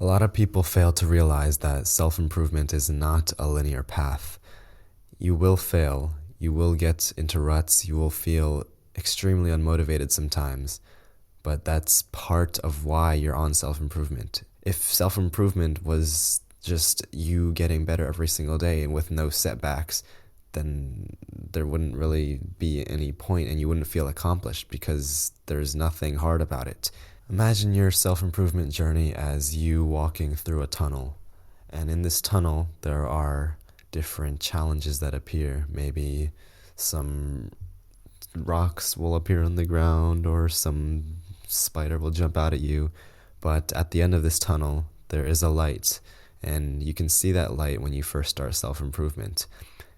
lot of people fail to realize that self-improvement is not a linear path. You will fail, you will get into ruts, you will feel extremely unmotivated sometimes, but that's part of why you're on self-improvement. If self-improvement was just you getting better every single day and with no setbacks, then there wouldn't really be any point and you wouldn't feel accomplished because there's nothing hard about it. Imagine your self-improvement journey as you walking through a tunnel. And in this tunnel, there are different challenges that appear. Maybe some rocks will appear on the ground or some spider will jump out at you. But at the end of this tunnel, there is a light. And you can see that light when you first start self-improvement.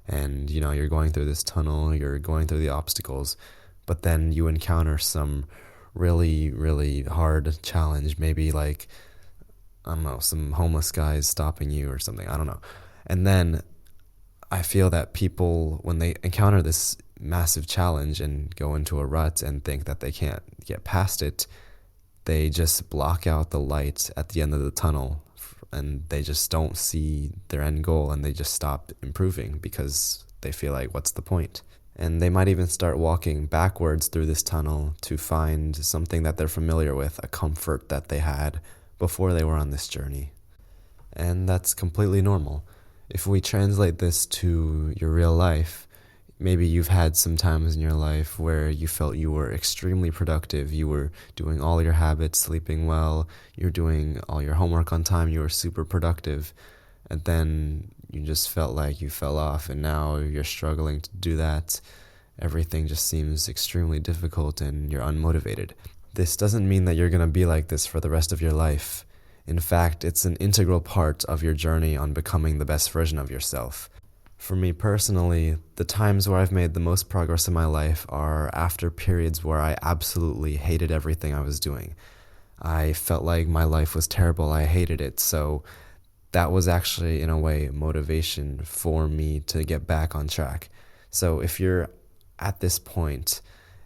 And, you're going through this tunnel, you're going through the obstacles, but then you encounter some really, really hard challenge, maybe like, I don't know, some homeless guys stopping you or something, I don't know. And then I feel that people, when they encounter this massive challenge and go into a rut and think that they can't get past it, they just block out the light at the end of the tunnel and they just don't see their end goal and they just stop improving because they feel like, what's the point? And they might even start walking backwards through this tunnel to find something that they're familiar with, a comfort that they had before they were on this journey. And that's completely normal. If we translate this to your real life, maybe you've had some times in your life where you felt you were extremely productive, you were doing all your habits, sleeping well, you're doing all your homework on time, you were super productive, and then you just felt like you fell off and now you're struggling to do that. Everything just seems extremely difficult and you're unmotivated. This doesn't mean that you're going to be like this for the rest of your life. In fact, it's an integral part of your journey on becoming the best version of yourself. For me personally, the times where I've made the most progress in my life are after periods where I absolutely hated everything I was doing. I felt like my life was terrible, I hated it, so that was actually, in a way, motivation for me to get back on track. So if you're at this point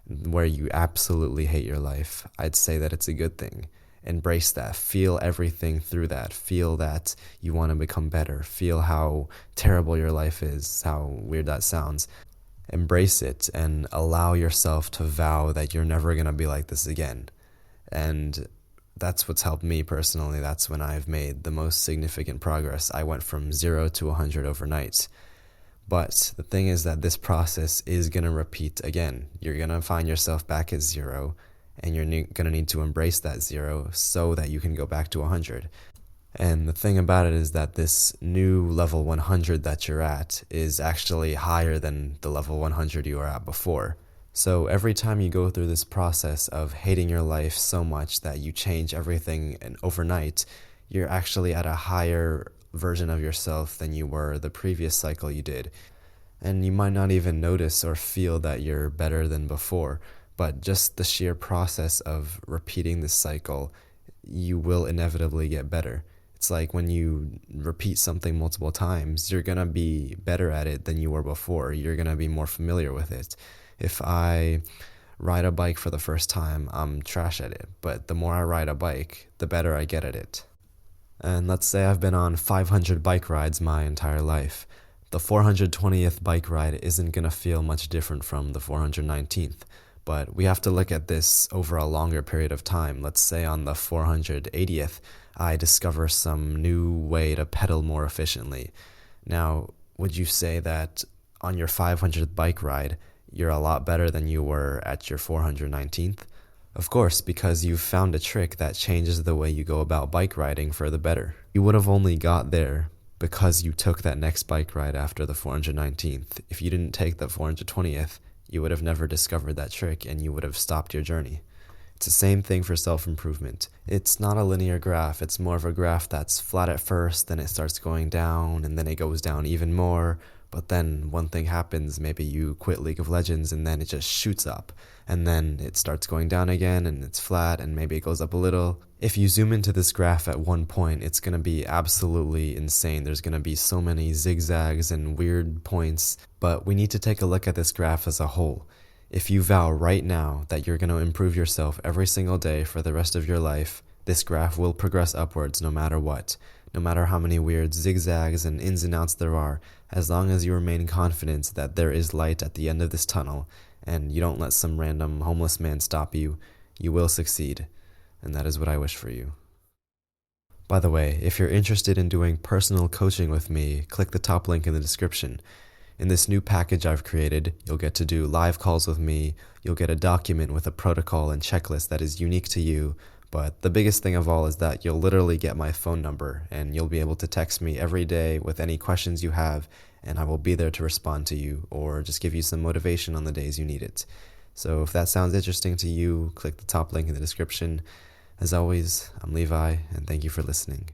where you absolutely hate your life, I'd say that it's a good thing. Embrace that. Feel everything through that. Feel that you want to become better. Feel how terrible your life is, how weird that sounds. Embrace it and allow yourself to vow that you're never going to be like this again. And that's what's helped me personally. That's when I've made the most significant progress. I went from 0 to 100 overnight. But the thing is that this process is going to repeat again. You're going to find yourself back at 0. And you're going to need to embrace that 0 so that you can go back to 100. And the thing about it is that this new level 100 that you're at is actually higher than the level 100 you were at before. So every time you go through this process of hating your life so much that you change everything and overnight, you're actually at a higher version of yourself than you were the previous cycle you did. And you might not even notice or feel that you're better than before. But just the sheer process of repeating this cycle, you will inevitably get better. It's like when you repeat something multiple times, you're going to be better at it than you were before. You're going to be more familiar with it. If I ride a bike for the first time, I'm trash at it. But the more I ride a bike, the better I get at it. And let's say I've been on 500 bike rides my entire life. The 420th bike ride isn't going to feel much different from the 419th. But we have to look at this over a longer period of time. Let's say on the 480th, I discover some new way to pedal more efficiently. Now, would you say that on your 500th bike ride, you're a lot better than you were at your 419th? Of course, because you've found a trick that changes the way you go about bike riding for the better. You would have only got there because you took that next bike ride after the 419th. If you didn't take the 420th, you would have never discovered that trick and you would have stopped your journey. It's the same thing for self-improvement. It's not a linear graph. It's more of a graph that's flat at first, then it starts going down, and then it goes down even more. But then one thing happens, maybe you quit League of Legends and then it just shoots up. And then it starts going down again and it's flat and maybe it goes up a little. If you zoom into this graph at one point, it's going to be absolutely insane. There's going to be so many zigzags and weird points. But we need to take a look at this graph as a whole. If you vow right now that you're going to improve yourself every single day for the rest of your life, This graph will progress upwards no matter what, no matter how many weird zigzags and ins and outs there are, as long as you remain confident that there is light at the end of this tunnel, and you don't let some random homeless man stop you, you will succeed. And that is what I wish for you. By the way, if you're interested in doing personal coaching with me, click the top link in the description. In this new package I've created, you'll get to do live calls with me, you'll get a document with a protocol and checklist that is unique to you, but the biggest thing of all is that you'll literally get my phone number, and you'll be able to text me every day with any questions you have, and I will be there to respond to you, or just give you some motivation on the days you need it. So if that sounds interesting to you, click the top link in the description. As always, I'm Levi, and thank you for listening.